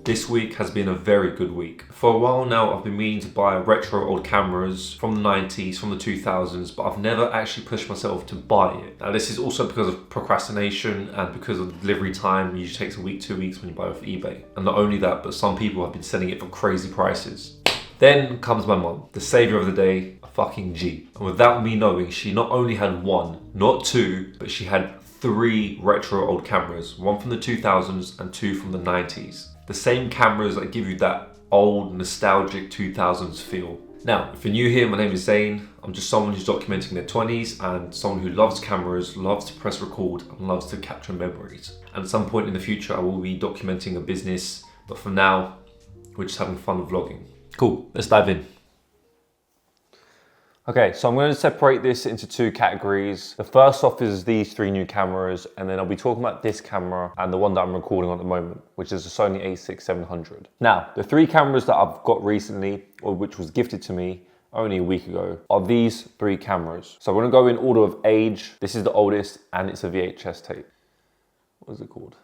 This week has been a very good week. For a while now, I've been meaning to buy retro old cameras from the 90s, from the 2000s, but I've never actually pushed myself to buy it. Now, this is also because of procrastination and because of the delivery time. It usually takes a week, 2 weeks when you buy off eBay. And not only that, but some people have been selling it for crazy prices. Then comes my mom, the savior of the day, a fucking G. And without me knowing, she not only had one, not two, but she had 3 retro old cameras, one from the 2000s and 2 from the 90s. The same cameras that give you that old nostalgic 2000s feel. Now, if you're new here, my name is Zane. I'm just someone who's documenting their 20s and someone who loves cameras, loves to press record and loves to capture memories. And at some point in the future, I will be documenting a business, but for now, we're just having fun with vlogging. Cool, let's dive in. Okay, so I'm going to separate this into 2 categories. The first off is these 3 new cameras, and then I'll be talking about this camera and the one that I'm recording on at the moment, which is the Sony A700. Now, the 3 cameras that I've got recently, or which was gifted to me only a week ago, are these 3 cameras. So I'm going to go in order of age. This is the oldest, and it's a VHS tape. What is it called?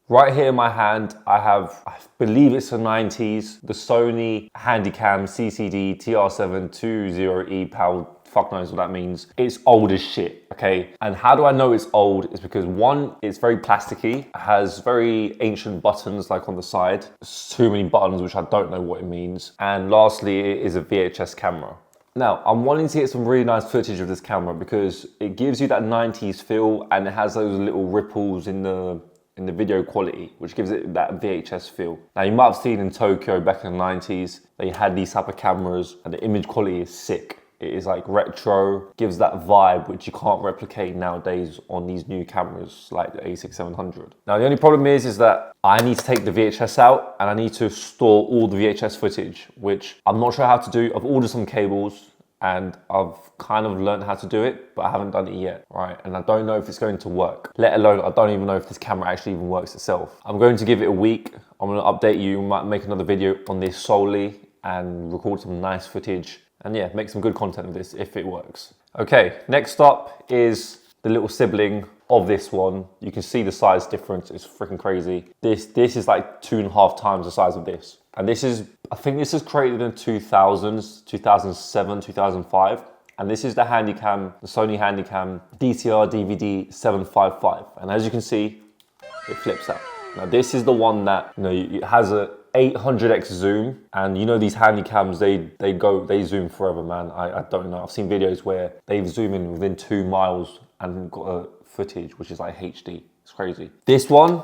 Right here in my hand, I believe it's a 90s, the Sony Handycam CCD TR720E PAL, fuck knows what that means. It's old as shit, okay? And how do I know it's old? It's because one, it's very plasticky, it has very ancient buttons like on the side. There's too many buttons, which I don't know what it means. And lastly, it is a VHS camera. Now, I'm wanting to get some really nice footage of this camera because it gives you that 90s feel and it has those little ripples in the video quality, which gives it that VHS feel. Now, you might have seen in Tokyo back in the 90s, they had these type of cameras and the image quality is sick. It is like retro, gives that vibe which you can't replicate nowadays on these new cameras like the A6700. Now, the only problem is that I need to take the VHS out and I need to store all the VHS footage, which I'm not sure how to do. I've ordered some cables and I've kind of learned how to do it, but I haven't done it yet, right? And I don't know if it's going to work, let alone I don't even know if this camera actually even works itself. I'm going to give it a week. I'm gonna update you, might make another video on this solely and record some nice footage. And yeah, make some good content with this if it works. Okay, next up is the little sibling of this one. You can see the size difference, it's freaking crazy. This is like 2.5 times the size of this. And this is, I think this is created in the 2000s, 2007, 2005. And this is the Handycam, the Sony Handycam DCR DVD 755. And as you can see, it flips out. Now this is the one that, you know, it has a 800x zoom, and you know these Handycams, they zoom forever, man. I don't know, I've seen videos where they've zoomed in within 2 miles and got a footage which is like HD. It's crazy. This one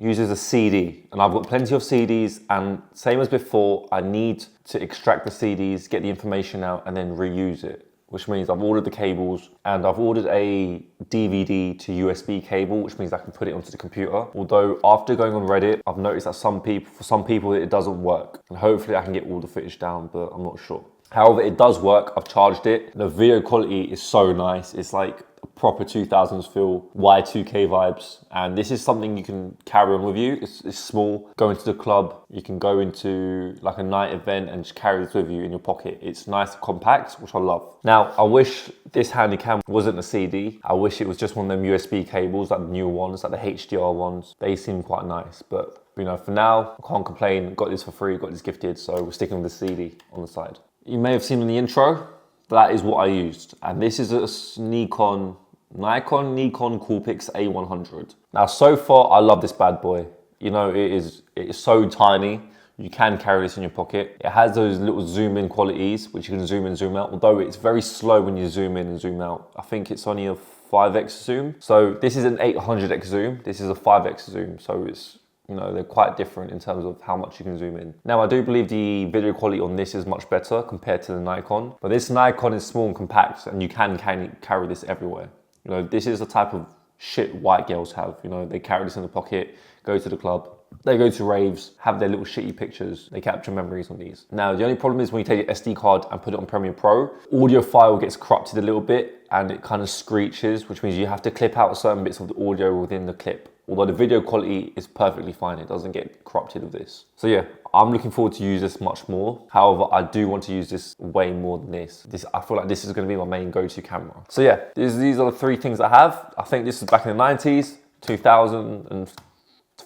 uses a CD, and I've got plenty of CDs, and same as before, I need to extract the CDs, get the information out, and then reuse it. Which means I've ordered the cables and I've ordered a DVD to USB cable, which means I can put it onto the computer. Although after going on Reddit, I've noticed that for some people it doesn't work. And hopefully I can get all the footage down, but I'm not sure. However, it does work. I've charged it. The video quality is so nice. It's like a proper 2000s feel, Y2K vibes. And this is something you can carry on with you. It's small. Go into the club. You can go into like a night event and just carry this with you in your pocket. It's nice and compact, which I love. Now, I wish this Handycam wasn't a CD. I wish it was just one of them USB cables, like the newer ones, like the HDR ones. They seem quite nice, but you know, for now, I can't complain. Got this for free, got this gifted, so we're sticking with the CD on the side. You may have seen in the intro, that is what I used. And this is a Nikon coolpix A100. Now, so far, I love this bad boy. You know, it is so tiny. You can carry this in your pocket. It has those little zoom in qualities, which you can zoom in, zoom out, although it's very slow when you zoom in and zoom out. I think it's only a 5x zoom. So this is an 800x zoom. This is a 5x zoom. So it's, you know, they're quite different in terms of how much you can zoom in. Now, I do believe the video quality on this is much better compared to the Nikon, but this Nikon is small and compact and you can carry this everywhere. You know, this is the type of shit white girls have. You know, they carry this in the pocket, go to the club, they go to raves, have their little shitty pictures, they capture memories on these. Now, the only problem is when you take your SD card and put it on Premiere Pro, audio file gets corrupted a little bit and it kind of screeches, which means you have to clip out certain bits of the audio within the clip. Although the video quality is perfectly fine, it doesn't get corrupted with this. So yeah, I'm looking forward to use this much more. However, I do want to use this way more than this. I feel like this is going to be my main go-to camera. So yeah, these are the 3 things I have. I think this is back in the 90s, 2000 and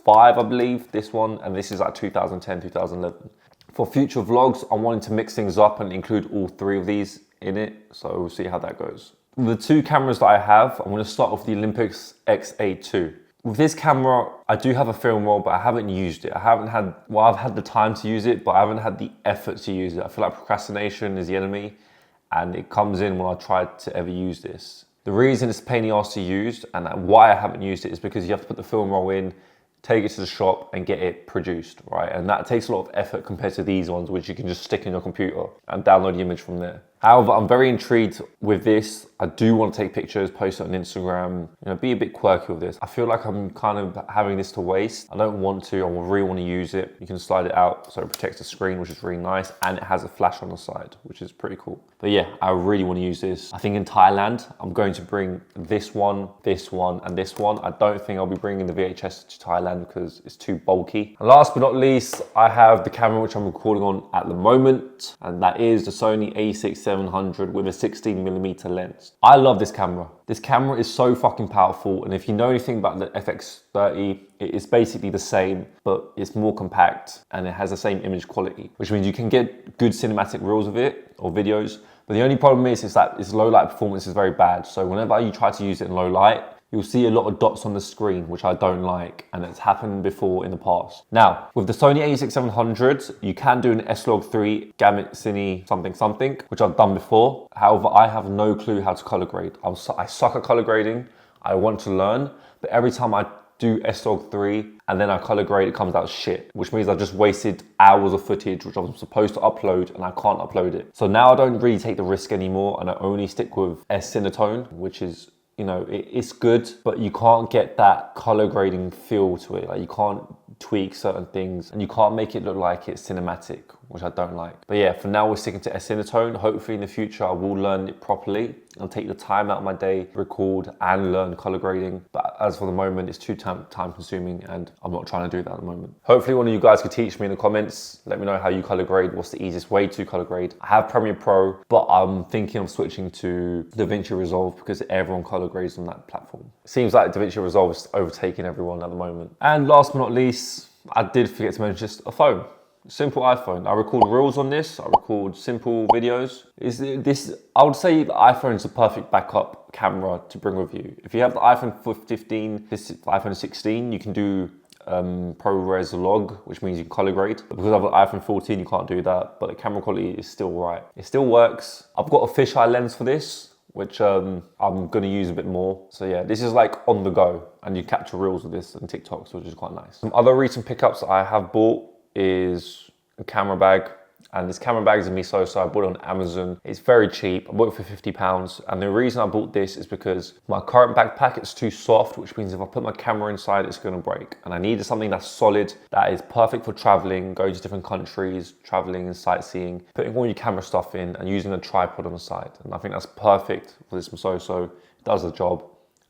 I believe, this one, and this is like 2010, 2011. For future vlogs, I'm wanting to mix things up and include all three of these in it, so we'll see how that goes. The two cameras that I have, I'm going to start with the Olympus XA2. With this camera, I do have a film roll, but I haven't used it. I've had the time to use it, but I haven't had the effort to use it. I feel like procrastination is the enemy, and it comes in when I try to ever use this. The reason it's a pain in the ass to use, and why I haven't used it, is because you have to put the film roll in, take it to the shop and get it produced, right? And that takes a lot of effort compared to these ones, which you can just stick in your computer and download the image from there. However, I'm very intrigued with this. I do want to take pictures, post it on Instagram, be a bit quirky with this. I feel like I'm kind of having this to waste. I don't want to, I really want to use it. You can slide it out so it protects the screen, which is really nice. And it has a flash on the side, which is pretty cool. But yeah, I really want to use this. I think in Thailand, I'm going to bring this one, and this one. I don't think I'll be bringing the VHS to Thailand because it's too bulky. And last but not least, I have the camera which I'm recording on at the moment, and that is the Sony a6-700 with a 16mm lens. I love this camera. This camera is so fucking powerful, and if you know anything about the FX30, it is basically the same, but it's more compact and it has the same image quality, which means you can get good cinematic reels of it or videos. But the only problem is that its low light performance is very bad. So whenever you try to use it in low light, you'll see a lot of dots on the screen, which I don't like, and it's happened before in the past. Now, with the Sony a6-700, you can do an S-Log3 Gamut Cine something, which I've done before. However, I have no clue how to color grade. I suck at color grading. I want to learn, but every time I do S-Log3 and then I color grade, it comes out shit, which means I've just wasted hours of footage which I'm supposed to upload and I can't upload it. So now I don't really take the risk anymore, and I only stick with S-Cinetone, which is, it's good, but you can't get that color grading feel to it. Like, you can't tweak certain things and you can't make it look like it's cinematic, which I don't like. But yeah, for now we're sticking to S-Cinetone. Hopefully in the future I will learn it properly and take the time out of my day, record and learn color grading. But as for the moment, it's too time consuming and I'm not trying to do that at the moment. Hopefully one of you guys could teach me in the comments. Let me know how you color grade. What's the easiest way to color grade? I have Premiere Pro, but I'm thinking of switching to DaVinci Resolve because everyone color grades on that platform. It seems like DaVinci Resolve is overtaking everyone at the moment. And last but not least, I did forget to mention just a phone. Simple iPhone. I record reels on this. I record simple videos. I would say the iPhone is a perfect backup camera to bring with you. If you have the iPhone 15, this iPhone 16, you can do ProRes log, which means you can color grade. But because I've got iPhone 14, you can't do that. But the camera quality is still right. It still works. I've got a fisheye lens for this, which I'm gonna use a bit more. So yeah, this is like on the go, and you capture reels with this and TikToks, which is quite nice. Some other recent pickups that I have bought is a camera bag, and this camera bag is a Miso, so I bought it on Amazon. It's very cheap. I bought it for £50, and the reason I bought this is because my current backpack is too soft, which means if I put my camera inside, it's gonna break. And I needed something that's solid, that is perfect for traveling, going to different countries, traveling and sightseeing, putting all your camera stuff in and using a tripod on the side. And I think that's perfect for this Miso. It does the job.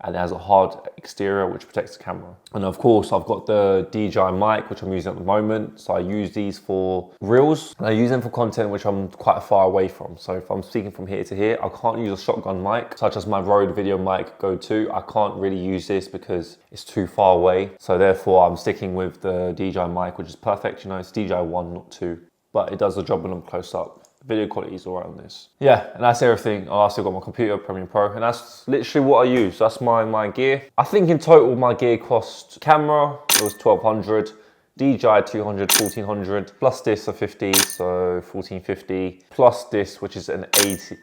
And it has a hard exterior which protects the camera. And of course, I've got the DJI mic, which I'm using at the moment. So I use these for reels, and I use them for content which I'm quite far away from. So if I'm speaking from here to here, I can't use a shotgun mic, such as my Rode Video Mic Go 2. I can't really use this because it's too far away. So therefore, I'm sticking with the DJI mic, which is perfect. It's DJI 1, not 2, but it does the job when I'm close up. Video quality is all right on this. Yeah, and that's everything. I also got my computer, Premiere Pro, and that's literally what I use. That's my gear. I think in total my gear cost camera, it was 1200, DJI 200, 1400, plus this a 50, so 1450, plus this, which is an 80,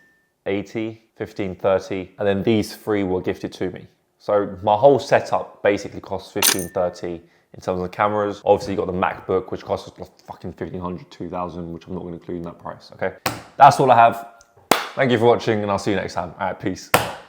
1530, and then these three were gifted to me. So my whole setup basically costs 1530. In terms of cameras, obviously you got the MacBook, which costs fucking 1500, 2000, which I'm not gonna include in that price, okay? That's all I have. Thank you for watching, and I'll see you next time. All right, peace.